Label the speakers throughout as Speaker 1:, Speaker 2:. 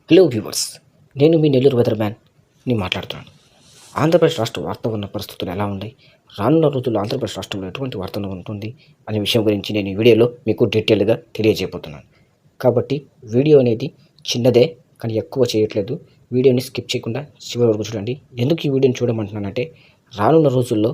Speaker 1: Hello viewers, నేను మీ Nellore weather మ్యాన్ని మాట్లాడుతున్నాను. ఆంధ్రప్రదేశ్ రాష్ట్ర వాతావరణ పరిస్థితులు ఎలా ఉన్నాయి, రానున్న రోజుల్లో ఆంధ్రప్రదేశ్ రాష్ట్రంలో ఎటువంటి వాతావరణం ఉంటుంది అనే విషయం గురించి నేను ఈ వీడియోలో మీకు డీటెయిల్గా తెలియజేయబోతున్నాను. కాబట్టి వీడియో అనేది చిన్నదే కానీ ఎక్కువ చేయట్లేదు. వీడియోని స్కిప్ చేయకుండా చివరి వరకు చూడండి. ఎందుకు ఈ వీడియోని చూడమంటున్నానంటే, రానున్న రోజుల్లో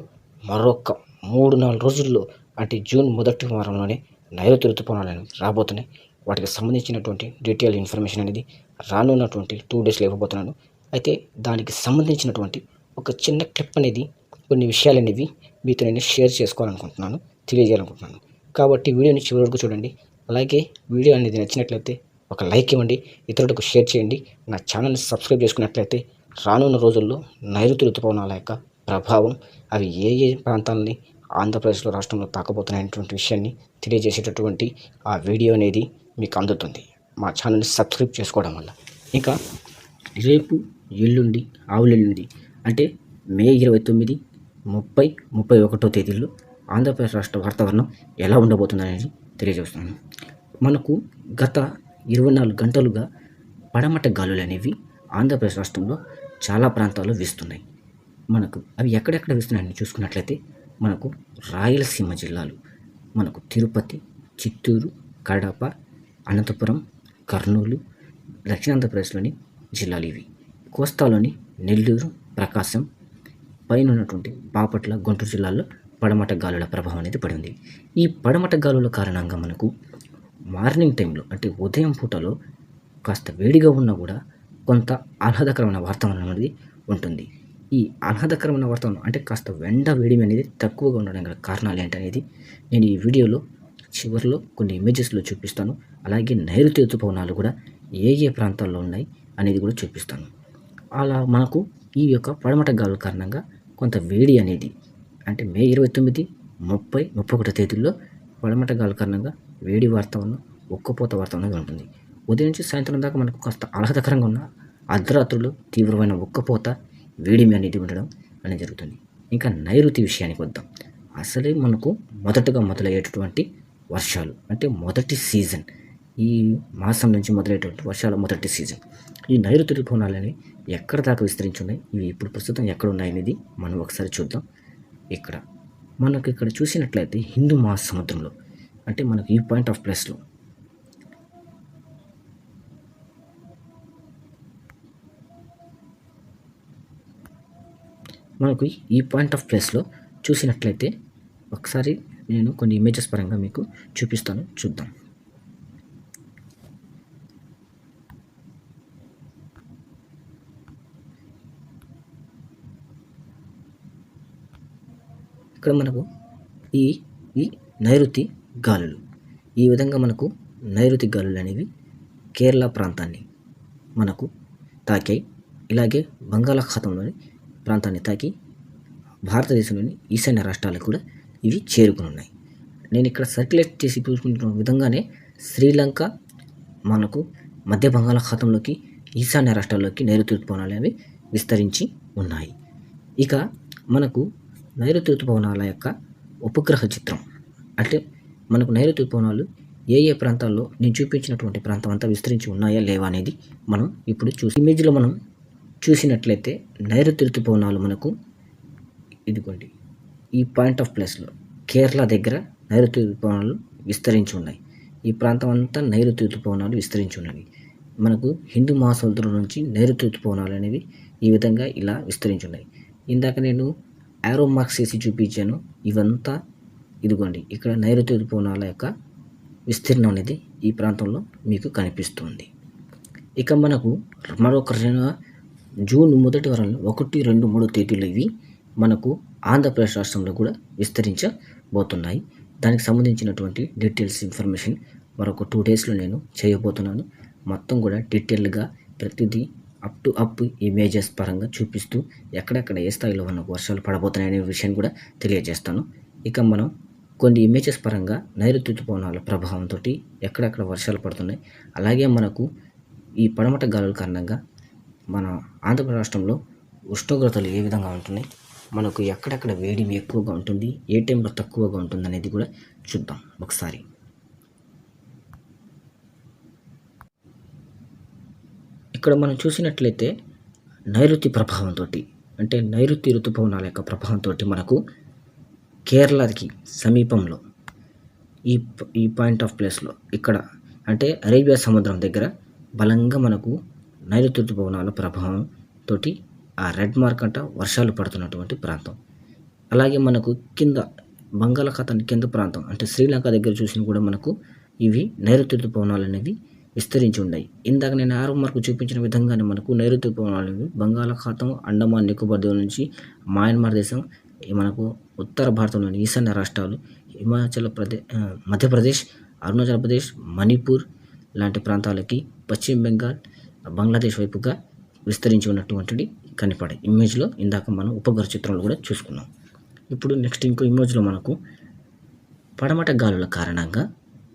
Speaker 1: మరొక 3-4 రోజుల్లో, అంటే జూన్ మొదటి వారంలోనే నైరుతి ఋతుపవనాలు రాబోతున్నాయి. వాటికి సంబంధించినటువంటి డీటెయిల్ ఇన్ఫర్మేషన్ అనేది రానున్నటువంటి 2 డేస్లో ఇవ్వబోతున్నాను. అయితే దానికి సంబంధించినటువంటి ఒక చిన్న క్లిప్ అనేది, కొన్ని విషయాలు అనేవి మీతో నేను షేర్ చేసుకోవాలనుకుంటున్నాను, తెలియజేయాలనుకుంటున్నాను. కాబట్టి వీడియోని చివరి వరకు చూడండి. అలాగే వీడియో అనేది నచ్చినట్లయితే ఒక లైక్ ఇవ్వండి, ఇతరులకు షేర్ చేయండి. నా ఛానల్ని సబ్స్క్రైబ్ చేసుకున్నట్లయితే రానున్న రోజుల్లో నైరుతి ఋతుపవనాల యొక్క ప్రభావం, అవి ఏ ఏ ప్రాంతాలని ఆంధ్రప్రదేశ్లో రాష్ట్రంలో తాకబోతున్నాయనేటువంటి విషయాన్ని తెలియజేసేటటువంటి ఆ వీడియో అనేది మీకు అందుతుంది మా ఛానల్ని సబ్స్క్రైబ్ చేసుకోవడం వల్ల. ఇంకా రేపు, ఎల్లుండి, ఆవులెల్లుండి అంటే మే 29, 30, 31 తేదీల్లో ఆంధ్రప్రదేశ్ రాష్ట్ర వాతావరణం ఎలా ఉండబోతుందనేది తెలియజేస్తున్నాను. మనకు గత 24 గంటలుగా పడమట గాలులు అనేవి ఆంధ్రప్రదేశ్ రాష్ట్రంలో చాలా ప్రాంతాల్లో వీస్తున్నాయి. మనకు అవి ఎక్కడెక్కడ వీస్తున్నాయని చూసుకున్నట్లయితే, మనకు రాయలసీమ జిల్లాలు, మనకు తిరుపతి, చిత్తూరు, కడప, అనంతపురం, కర్నూలు, దక్షిణాంధ్రప్రదేశ్లోని జిల్లాలు ఇవి. కోస్తాలోని నెల్లూరు, ప్రకాశం, పైన ఉన్నటువంటి బాపట్ల, గుంటూరు జిల్లాల్లో పడమట గాలుల ప్రభావం అనేది పడింది. ఈ పడమట గాలుల కారణంగా మనకు మార్నింగ్ టైంలో, అంటే ఉదయం పూటలో కాస్త వేడిగా ఉన్నా కూడా కొంత ఆహ్లాదకరమైన వాతావరణం అనేది ఉంటుంది. ఈ ఆహ్లాదకరమైన వాతావరణం అంటే కాస్త వేడిమి అనేది తక్కువగా ఉండడం గల కారణాలు ఏంటనేది నేను ఈ వీడియోలో చివరిలో కొన్ని ఇమేజెస్లో చూపిస్తాను. అలాగే నైరుతి ఋతుపవనాలు కూడా ఏ ఏ ప్రాంతాల్లో ఉన్నాయి అనేది కూడా చూపిస్తాను. అలా మనకు ఈ యొక్క పడమట గాలుల కారణంగా కొంత వేడి అనేది, అంటే మే 29, 30, 31 తేదీల్లో పడమట గాలుల కారణంగా వేడి వాతావరణం, ఉక్కపోత వాతావరణం ఉంటుంది. ఉదయం నుంచి సాయంత్రం దాకా మనకు కాస్త ఆహ్లాదకరంగా ఉన్న అర్ధరాత్రులు తీవ్రమైన ఉక్కపోత, వేడిమి అనేది ఉండడం అనేది జరుగుతుంది. ఇంకా నైరుతి విషయానికి వద్దాం. అసలే మనకు మొదటగా మొదలయ్యేటటువంటి వర్షాలు, అంటే మొదటి సీజన్, ఈ మాసం నుంచి మొదలయ్యేటువంటి వర్షాల మొదటి సీజన్. ఈ నైరుతి ఋతుపవనాలు అనేవి ఎక్కడ దాకా విస్తరించి ఉన్నాయి, ఇవి ఇప్పుడు ప్రస్తుతం ఎక్కడ ఉన్నాయి అనేది మనం ఒకసారి చూద్దాం. మనకు ఇక్కడ చూసినట్లయితే హిందూ మహాసముద్రంలో, అంటే మనకు ఈ పాయింట్ ఆఫ్ ప్లేస్లో మనకు ఈ పాయింట్ ఆఫ్ ప్లేస్లో చూసినట్లయితే, ఒకసారి నేను కొన్ని ఇమేజెస్ పరంగా మీకు చూపిస్తాను, చూద్దాం. ఇక్కడ మనకు ఈ నైరుతి గాలులు, ఈ విధంగా మనకు నైరుతి గాలులు అనేవి కేరళ ప్రాంతాన్ని మనకు తాకాయి. ఇలాగే బంగాళాఖాతంలోని ప్రాంతాన్ని తాకి భారతదేశంలోని ఈశాన్య రాష్ట్రాలకు కూడా ఇవి చేరుకున్నాయి. నేను ఇక్కడ సర్క్యులేట్ చేసి చూసుకుంటున్న విధంగానే శ్రీలంక, మనకు మధ్య బంగాళాఖాతంలోకి, ఈశాన్య రాష్ట్రాల్లోకి నైరుతి ఋతుపవనాలు అనేవి విస్తరించి ఉన్నాయి. ఇక మనకు నైరుతి ఋతుపవనాల యొక్క ఉపగ్రహ చిత్రం, అంటే మనకు నైరుతి ఋతుపవనాలు ఏ ఏ ప్రాంతాల్లో నేను చూపించినటువంటి ప్రాంతం అంతా విస్తరించి ఉన్నాయా లేవా అనేది మనం ఇప్పుడు ఇమేజ్లో మనం చూసినట్లయితే, నైరుతి ఋతుపవనాలు మనకు ఇదిగోండి ఈ పాయింట్ ఆఫ్ ప్లేస్లో కేరళ దగ్గర నైరుతి ఋతుపవనాలు విస్తరించి ఉన్నాయి. ఈ ప్రాంతం అంతా నైరుతి ఋతుపవనాలు విస్తరించి ఉన్నవి. మనకు హిందూ మహాసముద్రం నుంచి నైరుతి ఋతుపవనాలు అనేవి ఈ విధంగా ఇలా విస్తరించి ఉన్నాయి. ఇందాక నేను యారో మార్క్స్ వేసి చూపించాను. ఇవంతా ఇదిగోండి, ఇక్కడ నైరుతి ఋతుపవనాల యొక్క విస్తీర్ణం అనేది ఈ ప్రాంతంలో మీకు కనిపిస్తుంది. ఇక మనకు మరొక జూన్ మొదటి వారంలో 1, 2, 3 తేదీలు ఇవి మనకు ఆంధ్రప్రదేశ్ రాష్ట్రంలో కూడా విస్తరించబోతున్నాయి. దానికి సంబంధించినటువంటి డీటెయిల్స్ ఇన్ఫర్మేషన్ మరొక 2 డేస్లో నేను చేయబోతున్నాను. మొత్తం కూడా డీటెయిల్గా ప్రతిదీ అప్ ఇమేజెస్ పరంగా చూపిస్తూ ఎక్కడెక్కడ ఏ స్థాయిలో మనకు వర్షాలు పడబోతున్నాయి అనే విషయాన్ని కూడా తెలియజేస్తాను. ఇక మనం కొన్ని ఇమేజెస్ పరంగా నైరుతి ఋతుపవనాల ప్రభావంతో ఎక్కడెక్కడ వర్షాలు పడుతున్నాయి, అలాగే మనకు ఈ పడమట గాలుల కారణంగా మన ఆంధ్రప్రదేశ్ రాష్ట్రంలో ఉష్ణోగ్రతలు ఏ విధంగా ఉంటున్నాయి, మనకు ఎక్కడెక్కడ వేడిమి ఎక్కువగా ఉంటుంది, ఏ టైంలో తక్కువగా ఉంటుంది అనేది కూడా చూద్దాం ఒకసారి. ఇక్కడ మనం చూసినట్లయితే నైరుతి ప్రభావంతో, అంటే నైరుతి ఋతుపవనాల యొక్క ప్రభావంతో మనకు కేరళకి సమీపంలో ఈ పాయింట్ ఆఫ్ ప్లేస్లో ఇక్కడ అంటే అరేబియా సముద్రం దగ్గర బలంగా మనకు నైరుతి ఋతుపవనాల ప్రభావంతో ఆ రెడ్ మార్క్ అంట వర్షాలు పడుతున్నటువంటి ప్రాంతం. అలాగే మనకు కింద బంగాళాఖాతాన్ని కింద ప్రాంతం అంటే శ్రీలంక దగ్గర చూసిన కూడా మనకు ఇవి నైరుతి ఋతుపవనాలు అనేవి విస్తరించి ఉన్నాయి. ఇందాక నేను ఆరో మార్కు చూపించిన విధంగానే మనకు నైరుతి ఋతుపవనాలు అనేవి బంగాళాఖాతం, అండమాన్ నికోబార్ దీవుల నుంచి మయన్మార్ దేశం, మనకు ఉత్తర భారతంలోని ఈశాన్య రాష్ట్రాలు, మధ్యప్రదేశ్, అరుణాచల్ ప్రదేశ్, మణిపూర్ లాంటి ప్రాంతాలకి, పశ్చిమ బెంగాల్, బంగ్లాదేశ్ వైపుగా విస్తరించి ఉన్నటువంటిది కనపడే ఇమేజ్లో ఇందాక మనం ఉపగ్రహ చిత్రంలో కూడా చూసుకున్నాం. ఇప్పుడు నెక్స్ట్ ఇంకో ఇమేజ్లో మనకు పడమట గాలుల కారణంగా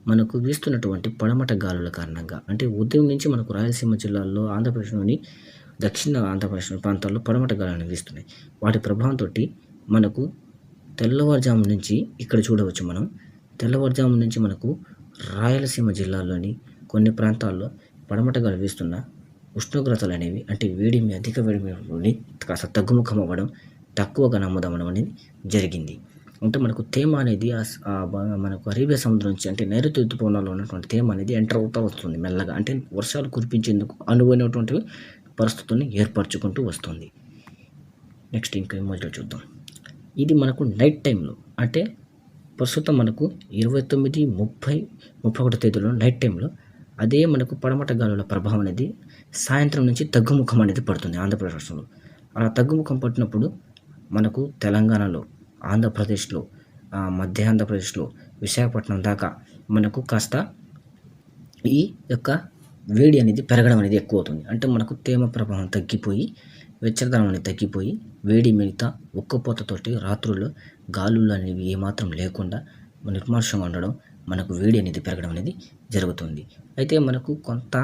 Speaker 1: మనకు వీస్తున్నటువంటి పడమట గాలుల కారణంగా అంటే ఉదయం నుంచి మనకు రాయలసీమ జిల్లాల్లో, ఆంధ్రప్రదేశ్లోని దక్షిణ ఆంధ్రప్రదేశ్ ప్రాంతాల్లో పడమట గాలులు వీస్తున్నాయి. వాటి ప్రభావంతో మనకు తెల్లవారుజాము నుంచి ఇక్కడ చూడవచ్చు మనం తెల్లవారుజాము నుంచి మనకు రాయలసీమ జిల్లాల్లోని కొన్ని ప్రాంతాల్లో పడమట గాలి వీస్తున్న ఉష్ణోగ్రతలు అనేవి అంటే అధిక వేడిమి కాస్త తగ్గుముఖం అవ్వడం, తక్కువగా నమోదవడం అనేది జరిగింది. అంటే మనకు తేమ అనేది మనకు అరేబియా సముద్రం నుంచి అంటే నైరుతి ఋతుపవనాల్లో ఉన్నటువంటి తేమ అనేది ఎంటర్ అవుతూ వస్తుంది మెల్లగా, అంటే వర్షాలు కురిపించేందుకు అనువైనటువంటి పరిస్థితుల్ని ఏర్పరచుకుంటూ వస్తుంది. నెక్స్ట్ ఇంకా ఇమేజ్లో చూద్దాం. ఇది మనకు నైట్ టైంలో అంటే ప్రస్తుతం మనకు 29, 30, 31 తేదీలో నైట్ టైంలో అదే మనకు పడమట గాలుల ప్రభావం అనేది సాయంత్రం నుంచి తగ్గుముఖం అనేది పడుతుంది ఆంధ్రప్రదేశ్ రాష్ట్రంలో. అలా తగ్గుముఖం పట్టినప్పుడు మనకు తెలంగాణలో, ఆంధ్రప్రదేశ్లో, మధ్య ఆంధ్రప్రదేశ్లో, విశాఖపట్నం దాకా మనకు కాస్త ఈ యొక్క వేడి అనేది పెరగడం అనేది ఎక్కువ అవుతుంది. అంటే మనకు తేమ ప్రభావం తగ్గిపోయి, వెచ్చదనం అనేది తగ్గిపోయి, వేడి మిగతా ఉక్కపోతతోటి రాత్రుల్లో గాలులు అనేవి ఏమాత్రం లేకుండా నిర్మానుష్యంగా ఉండడం, మనకు వేడి అనేది పెరగడం అనేది జరుగుతుంది. అయితే మనకు కొంత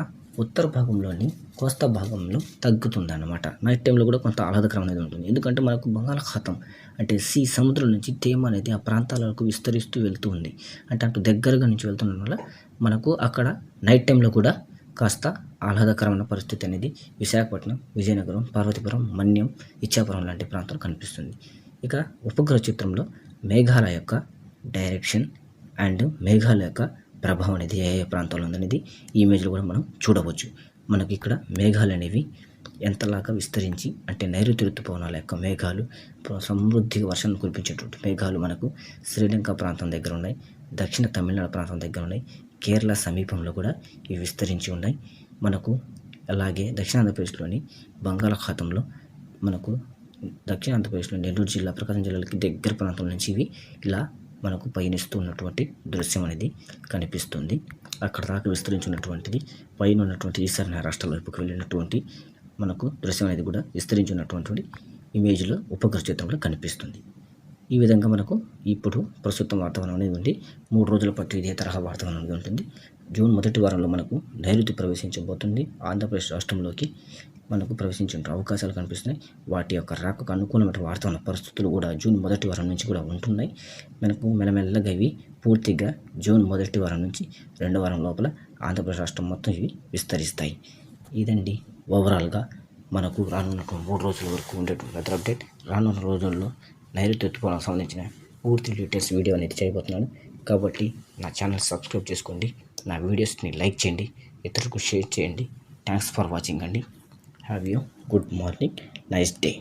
Speaker 1: ఉత్తర భాగంలోని కోస్తా భాగంలో తగ్గుతుంది అన్నమాట. నైట్ టైంలో కూడా కొంత ఆహ్లాదకరం అనేది ఉంటుంది. ఎందుకంటే మనకు బంగాళాఖాతం అంటే సముద్రం నుంచి తేమ అనేది ఆ ప్రాంతాలకు విస్తరిస్తూ వెళ్తూ ఉంది. అంటే అటు దగ్గరగా నుంచి వెళ్తుండడం వల్ల మనకు అక్కడ నైట్ టైంలో కూడా కాస్త ఆహ్లాదకరమైన పరిస్థితి అనేది విశాఖపట్నం, విజయనగరం, పార్వతీపురం, మన్యం, ఇచ్చాపురం లాంటి ప్రాంతాలు కనిపిస్తుంది. ఇక ఉపగ్రహ చిత్రంలో మేఘాల యొక్క డైరెక్షన్ అండ్ మేఘాల యొక్క ప్రభావం అనేది ఏ ప్రాంతాల్లో ఉందనేది ఈ ఇమేజ్లో కూడా మనం చూడవచ్చు. మనకి ఇక్కడ మేఘాలు అనేవి ఎంతలాగా విస్తరించి అంటే నైరుతి ఋతుపవనాల యొక్క మేఘాలు సమృద్ధిగా వర్షాన్ని కురిపించేటువంటి మేఘాలు మనకు శ్రీలంక ప్రాంతం దగ్గర ఉన్నాయి, దక్షిణ తమిళనాడు ప్రాంతం దగ్గర ఉన్నాయి, కేరళ సమీపంలో కూడా ఇవి విస్తరించి ఉన్నాయి. మనకు అలాగే దక్షిణ ఆంధ్రప్రదేశ్లోని బంగాళాఖాతంలో మనకు దక్షిణ ఆంధ్రప్రదేశ్లో నెల్లూరు జిల్లా, ప్రకాశం జిల్లాలకి దగ్గర ప్రాంతం నుంచి ఇవి ఇలా మనకు పయనిస్తూ ఉన్నటువంటి దృశ్యం అనేది కనిపిస్తుంది. అక్కడ దాకా విస్తరించినటువంటిది పైన ఉన్నటువంటి ఈశాన్య రాష్ట్రాల వైపుకు వెళ్ళినటువంటి మనకు దృశ్యం అనేది కూడా విస్తరించినటువంటి ఇమేజ్లో ఉపగ్రహ చిత్రంలో కనిపిస్తుంది. ఈ విధంగా మనకు ఇప్పుడు ప్రస్తుతం వాతావరణం అనేది ఉంది. 3 రోజుల పాటు ఇదే తరహా వాతావరణం అనేది ఉంటుంది. జూన్ మొదటి వారంలో మనకు నైరుతి ప్రవేశించబోతుంది. ఆంధ్రప్రదేశ్ రాష్ట్రంలోకి మనకు ప్రవేశించే అవకాశాలు కనిపిస్తున్నాయి. వాటి యొక్క రాకకు అనుకూలమైన వాతావరణ పరిస్థితులు కూడా జూన్ మొదటి వారం నుంచి కూడా ఉంటున్నాయి. మనకు మెల్లమెల్లగా ఇవి పూర్తిగా జూన్ మొదటి వారం నుంచి 2వ వారం లోపల ఆంధ్రప్రదేశ్ రాష్ట్రం మొత్తం ఇవి విస్తరిస్తాయి. ఇదండి ఓవరాల్గా మనకు రానున్న 3 రోజుల వరకు ఉండేటువంటి వెదర్ అప్డేట్. రానున్న రోజుల్లో నైరుతి ఋతుపవనాలకు సంబంధించిన పూర్తి డీటెయిల్స్ వీడియో అనేది చేయబోతున్నాను. కాబట్టి నా ఛానల్ సబ్స్క్రైబ్ చేసుకోండి, నా వీడియోస్ని లైక్ చేయండి, ఇతరులకు షేర్ చేయండి. థ్యాంక్స్ ఫర్ వాచింగ్ అండి. Have you good morning, nice day.